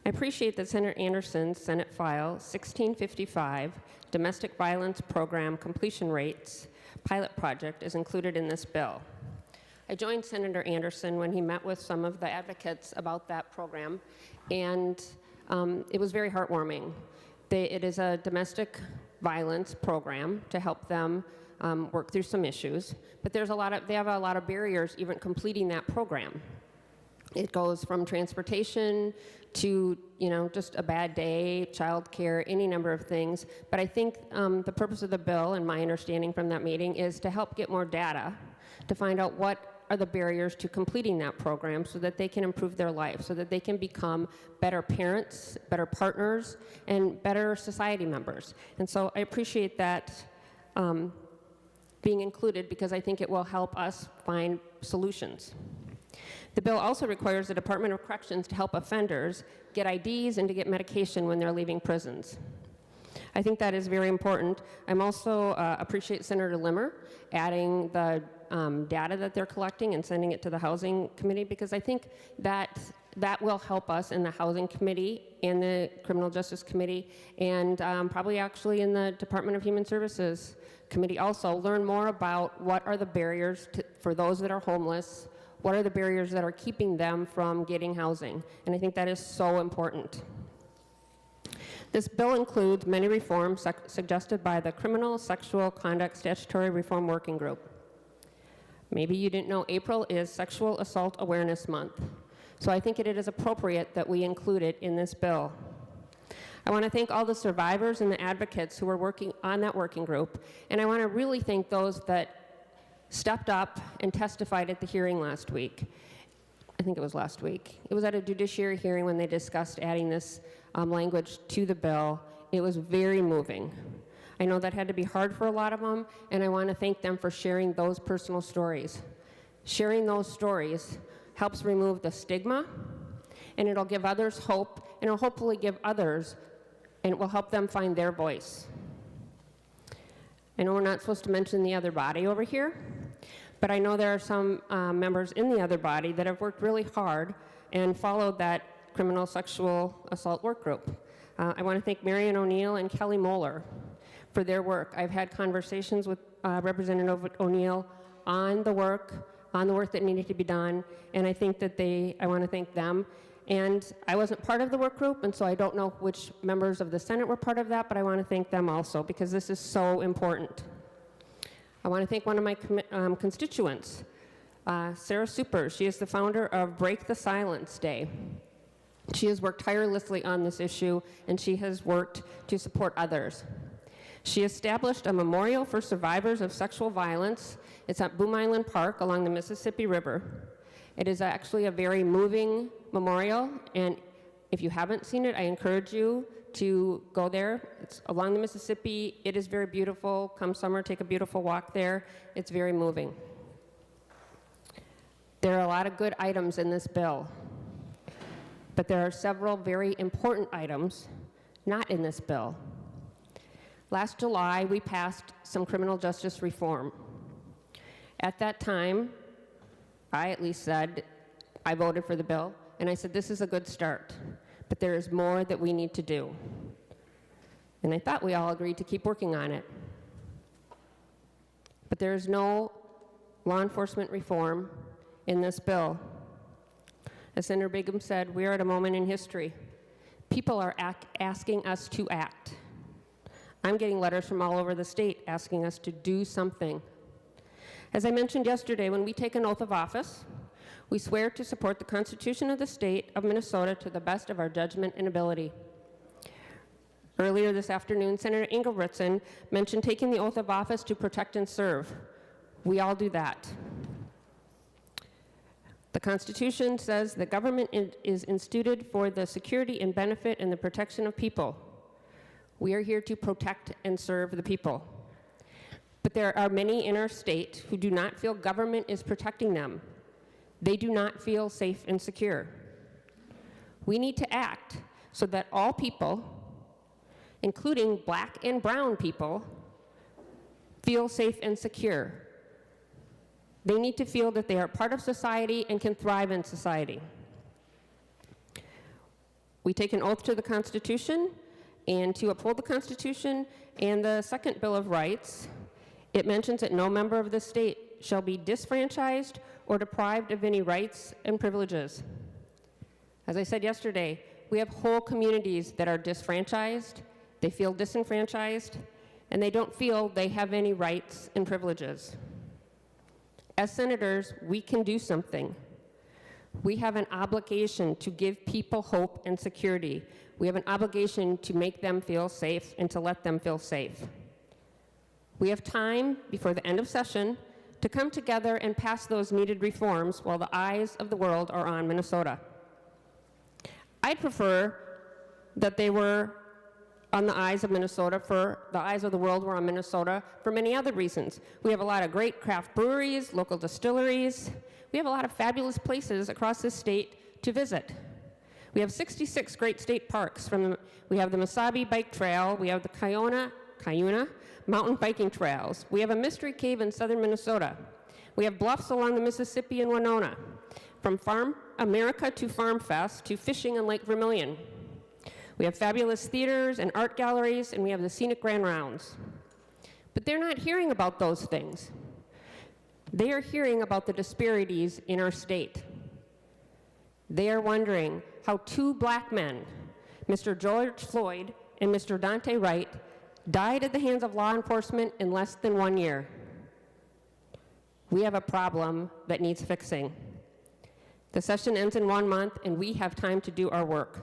I appreciate that Senator Anderson's Senate File 1655, Domestic Violence Program Completion Rates Pilot Project, is included in this bill. I joined Senator Anderson when he met with some of the advocates about that program, and it was very heartwarming. It is a domestic violence program to help them work through some issues, but they have a lot of barriers even completing that program. It goes from transportation to, just a bad day, childcare, any number of things. But I think the purpose of the bill, and my understanding from that meeting, is to help get more data to find out what are the barriers to completing that program so that they can improve their life, so that they can become better parents, better partners, and better society members. And so I appreciate that being included because I think it will help us find solutions. The bill also requires the Department of Corrections to help offenders get IDs and to get medication when they're leaving prisons. I think that is very important. I'm also appreciate Senator Limmer adding the data that they're collecting and sending it to the Housing Committee, because I think that will help us in the Housing Committee and the Criminal Justice Committee, and probably actually in the Department of Human Services Committee also, learn more about what are the barriers for those that are homeless, what are the barriers that are keeping them from getting housing, and I think that is so important. This bill includes many reforms suggested by the Criminal Sexual Conduct Statutory Reform Working Group. Maybe you didn't know April is Sexual Assault Awareness Month, so I think it is appropriate that we include it in this bill. I want to thank all the survivors and the advocates who were working on that working group, and I want to really thank those that stepped up and testified at the hearing last week. I think it was last week. It was at a judiciary hearing when they discussed adding this language to the bill. It was very moving. I know that had to be hard for a lot of them, and I want to thank them for sharing those personal stories. Sharing those stories helps remove the stigma, and it'll give others hope, and it'll hopefully give others, and it will help them find their voice. I know we're not supposed to mention the other body over here, but I know there are some members in the other body that have worked really hard and followed that criminal sexual assault work group. I want to thank Marion O'Neill and Kelly Moeller for their work. I've had conversations with Representative O'Neill on the work that needed to be done, and I think that I want to thank them. And I wasn't part of the work group, and so I don't know which members of the Senate were part of that, but I want to thank them also because this is so important. I want to thank one of my constituents, Sarah Supers. She is the founder of Break the Silence Day. She has worked tirelessly on this issue, and she has worked to support others. She established a memorial for survivors of sexual violence. It's at Boom Island Park along the Mississippi River. It is actually a very moving memorial, and if you haven't seen it, I encourage you to go there. It's along the Mississippi. It is very beautiful. Come summer, take a beautiful walk there. It's very moving. There are a lot of good items in this bill, but there are several very important items not in this bill. Last July, we passed some criminal justice reform. At that time, I at least said, I voted for the bill, and I said, this is a good start, but there is more that we need to do. And I thought we all agreed to keep working on it. But there is no law enforcement reform in this bill. As Senator Begum said, we are at a moment in history. People are asking us to act. I'm getting letters from all over the state asking us to do something. As I mentioned yesterday, when we take an oath of office, we swear to support the Constitution of the state of Minnesota to the best of our judgment and ability. Earlier this afternoon, Senator Engelbrechtsen mentioned taking the oath of office to protect and serve. We all do that. The Constitution says the government is instituted for the security and benefit and the protection of people. We are here to protect and serve the people. But there are many in our state who do not feel government is protecting them. They do not feel safe and secure. We need to act so that all people, including black and brown people, feel safe and secure. They need to feel that they are part of society and can thrive in society. We take an oath to the Constitution and to uphold the Constitution and the Second Bill of Rights. It mentions that no member of the state shall be disfranchised or deprived of any rights and privileges. As I said yesterday, we have whole communities that are disfranchised, they feel disenfranchised, and they don't feel they have any rights and privileges. As senators, we can do something. We have an obligation to give people hope and security. We have an obligation to make them feel safe and to let them feel safe. We have time before the end of session to come together and pass those needed reforms while the eyes of the world are on Minnesota. I'd prefer that they were on the eyes of Minnesota, for the eyes of the world were on Minnesota for many other reasons. We have a lot of great craft breweries, local distilleries. We have a lot of fabulous places across this state to visit. We have 66 great state parks. We have the Mesabi Bike Trail. We have the Cuyuna mountain biking trails. We have a mystery cave in southern Minnesota. We have bluffs along the Mississippi and Winona. From Farm America to Farm Fest to fishing on Lake Vermilion. We have fabulous theaters and art galleries, and we have the scenic Grand Rounds. But they're not hearing about those things. They are hearing about the disparities in our state. They are wondering how two black men, Mr. George Floyd and Mr. Dante Wright, died at the hands of law enforcement in less than 1 year. We have a problem that needs fixing. The session ends in 1 month, and we have time to do our work.